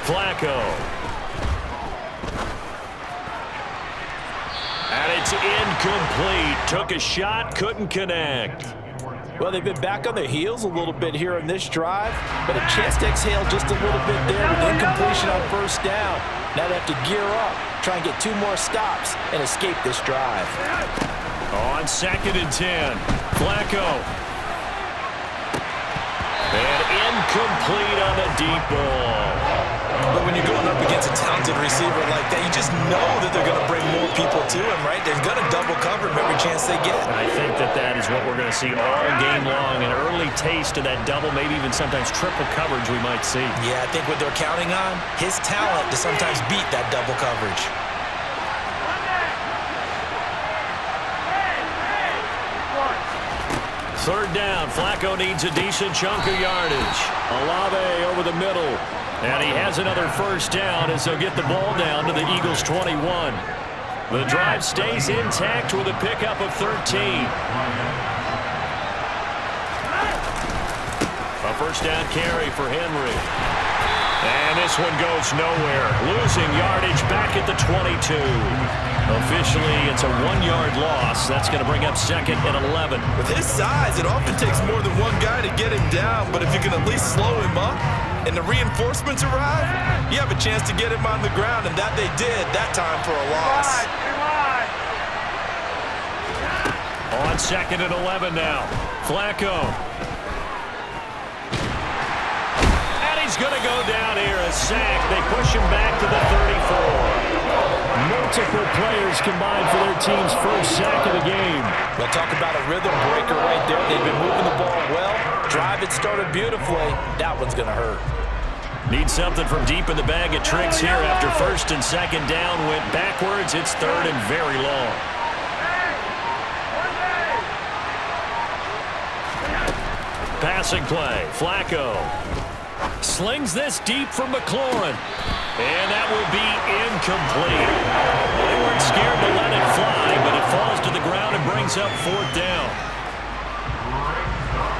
Flacco. And it's incomplete. Took a shot, couldn't connect. Well, they've been back on their heels a little bit here in this drive, but a chance to exhale just a little bit there with incompletion on first down. Now they have to gear up, try and get 2 more stops, and escape this drive. On 2nd and 10, Flacco. And incomplete on the deep ball. But when you're going up against a talented receiver like that, you just know that they're going to bring more people to him, right? They're going to double cover him every chance they get. I think that is what we're going to see all game long. An early taste of that double, maybe even sometimes triple coverage we might see. Yeah, I think what they're counting on, his talent to sometimes beat that double coverage. Third down, Flacco needs a decent chunk of yardage. Olave over the middle. And he has another first down as they'll get the ball down to the Eagles' 21. The drive stays intact with a pickup of 13. A first down carry for Henry. And this one goes nowhere. Losing yardage back at the 22. Officially, it's a 1-yard loss. That's going to bring up 2nd and 11. With his size, it often takes more than one guy to get him down. But if you can at least slow him up and the reinforcements arrive, you have a chance to get him on the ground. And that they did that time for a loss. On 2nd and 11 now. Flacco. He's going to go down here, a sack. They push him back to the 34. Multiple players combined for their team's first sack of the game. We'll talk about a rhythm breaker right there. They've been moving the ball well. Drive it started beautifully. That one's going to hurt. Need something from deep in the bag of tricks here after 1st and 2nd down. Went backwards. It's 3rd and very long. Passing play. Flacco. Slings this deep for McLaurin. And that will be incomplete. They weren't scared to let it fly, but it falls to the ground and brings up 4th down.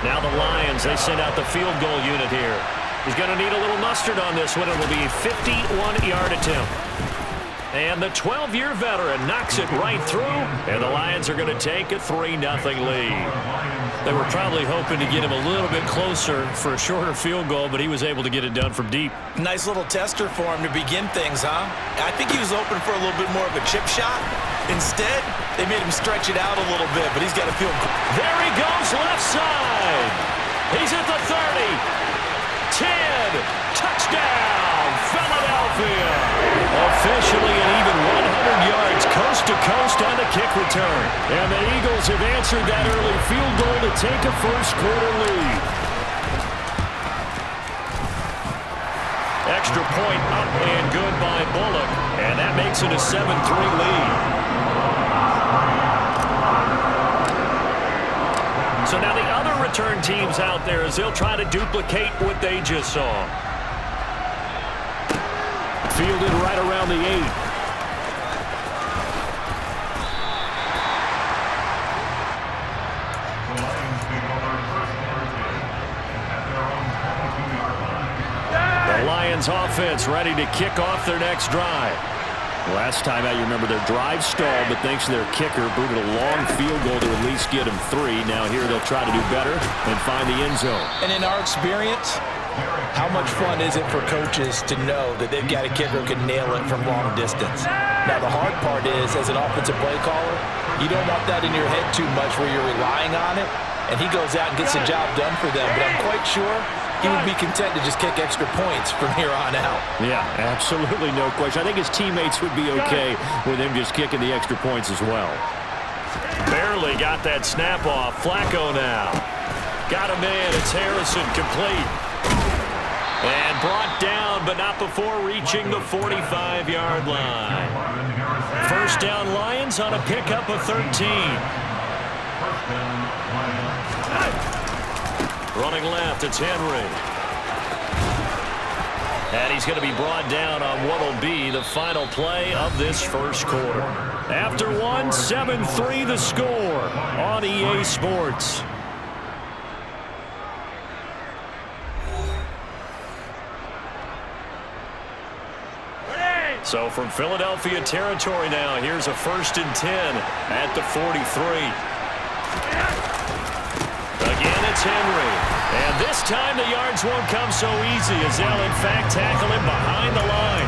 Now the Lions, they send out the field goal unit here. He's going to need a little mustard on this one. It will be a 51-yard attempt. And the 12-year veteran knocks it right through, and the Lions are going to take a 3-0 lead. They were probably hoping to get him a little bit closer for a shorter field goal, but he was able to get it done from deep. Nice little tester for him to begin things, huh? I think he was open for a little bit more of a chip shot. Instead, they made him stretch it out a little bit, but he's got to feel good. There he goes, left side. He's at the 30. 10. Touchdown, Philadelphia. Officially an even 100 yards coast to coast on the kick return. And the Eagles have answered that early field goal to take a first-quarter lead. Extra point up and good by Bullock. And that makes it a 7-3 lead. So now the other return teams out there as they'll try to duplicate what they just saw. Fielded right around the 8. The Lions offense ready to kick off their next drive. Last time out, you remember their drive stalled, but thanks to their kicker, booted a long field goal to at least get them 3. Now here they'll try to do better and find the end zone. And in our experience, how much fun is it for coaches to know that they've got a kicker who can nail it from long distance? Now the hard part is, as an offensive play caller, you don't want that in your head too much where you're relying on it, and he goes out and gets the job done for them. But I'm quite sure he would be content to just kick extra points from here on out. Yeah, absolutely no question. I think his teammates would be okay with him just kicking the extra points as well. Barely got that snap off. Flacco now. Got a man. It's Harrison complete. And brought down, but not before reaching the 45-yard line. First down Lions on a pickup of 13. Running left, it's Henry. And he's going to be brought down on what will be the final play of this first quarter. After one, 7-3 the score on EA Sports. So from Philadelphia territory now, here's a 1st and 10 at the 43. Again, it's Henry. And this time the yards won't come so easy as they'll, in fact, tackle him behind the line.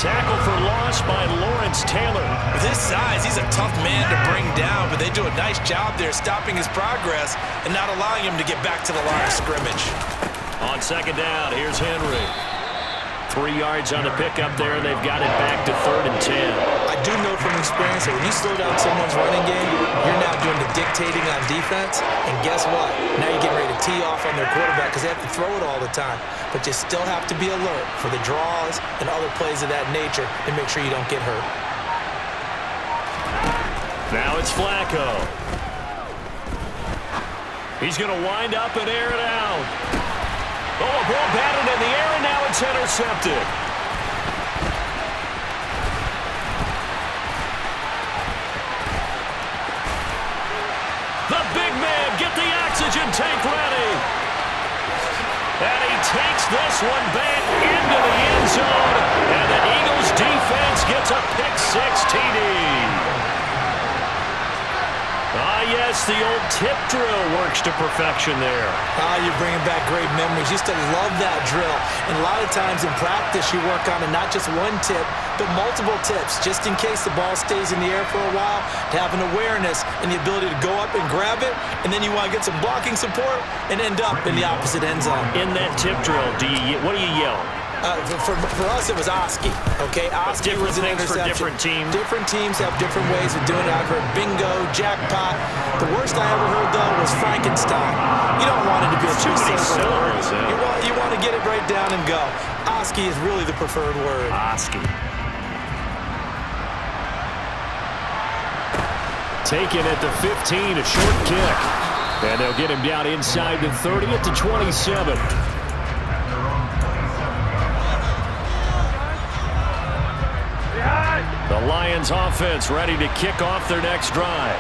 Tackle for loss by Lawrence Taylor. With his size, he's a tough man to bring down, but they do a nice job there stopping his progress and not allowing him to get back to the line of scrimmage. On 2nd down, here's Henry. 3 yards on the pickup there, and they've got it back to 3rd and 10. I do know from experience that when you slow down someone's running game, you're now doing the dictating on defense, and guess what? Now you're getting ready to tee off on their quarterback because they have to throw it all the time. But you still have to be alert for the draws and other plays of that nature to make sure you don't get hurt. Now it's Flacco. He's going to wind up and air it out. Oh, a ball batted in the air, and now it's intercepted. The big man, get the oxygen tank ready. And he takes this one back into the end zone, and the Eagles defense gets a pick-6 TD. Yes, the old tip drill works to perfection there. You're bringing back great memories. Used to love that drill. And a lot of times in practice, you work on it, not just one tip, but multiple tips, just in case the ball stays in the air for a while, to have an awareness and the ability to go up and grab it, and then you want to get some blocking support and end up in the opposite end zone. In that tip drill, what do you yell? For us, it was Oski. Okay, Oski was an interception. For different teams. Different teams have different ways of doing it. I've heard bingo, jackpot. The worst I ever heard, though, was Frankenstein. You don't want it to be a too many syllables. You want to get it right down and go. Oski is really the preferred word. Oski. Taken at the 15, a short kick. And they'll get him down inside the 30 at the 27. The Lions offense ready to kick off their next drive.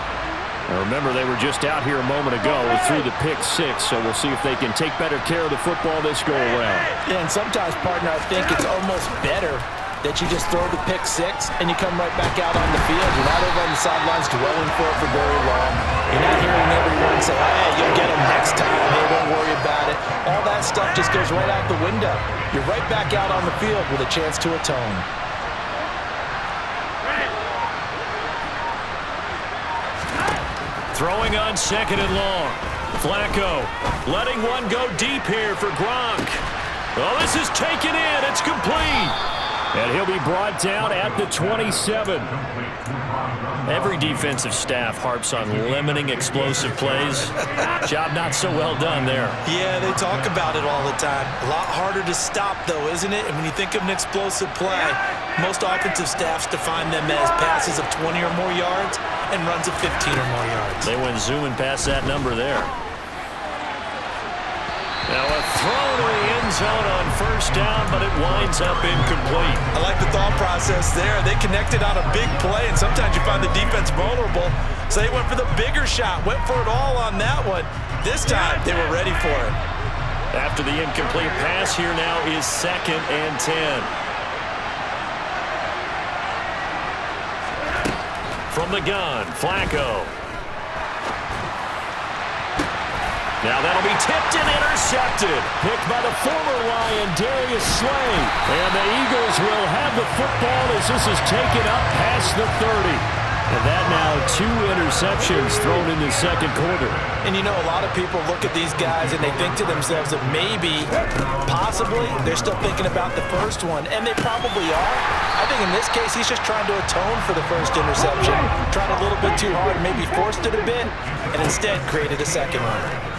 Now remember, they were just out here a moment ago through the pick-6, so we'll see if they can take better care of the football this go-around. Yeah, and sometimes, partner, I think it's almost better that you just throw the pick-6 and you come right back out on the field. You're not over on the sidelines dwelling for it for very long. You're not hearing everyone say, hey, you'll get them next time. Hey, don't worry about it. All that stuff just goes right out the window. You're right back out on the field with a chance to atone. Throwing on 2nd and long. Flacco letting one go deep here for Gronk. Oh, this is taken in. It's complete. And he'll be brought down at the 27. Every defensive staff harps on limiting explosive plays. Job not so well done there. Yeah, they talk about it all the time. A lot harder to stop, though, isn't it? And when you think of an explosive play, most offensive staffs define them as passes of 20 or more yards and runs of 15 or more yards. They went zooming past that number there. Now a throw to the end zone on 1st down, but it winds up incomplete. I like the thought process there. They connected on a big play, and sometimes you find the defense vulnerable. So they went for the bigger shot, went for it all on that one. This time, they were ready for it. After the incomplete pass, here now is 2nd and 10. From the gun, Flacco. Now that'll be tipped and intercepted. Picked by the former Lion, Darius Slay. And the Eagles will have the football as this is taken up past the 30. And that now 2 interceptions thrown in the 2nd quarter. And you know, a lot of people look at these guys and they think to themselves that maybe, possibly, they're still thinking about the first one. And they probably are. I think in this case, he's just trying to atone for the first interception. Tried a little bit too hard, maybe forced it a bit, and instead created a second one.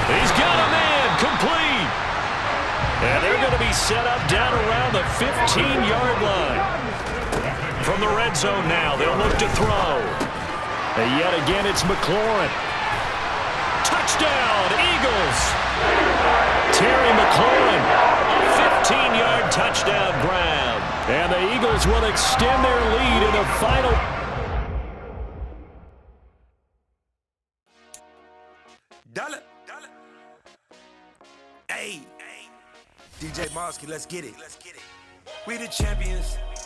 He's got a man, complete. And they're going to be set up down around the 15-yard line. From the red zone now, they'll look to throw. And yet again, it's McLaurin. Touchdown, Eagles. Terry McLaurin, a 15-yard touchdown grab. And the Eagles will extend their lead in the final. Dale. Hey. DJ Mosky, let's get it. We the champions.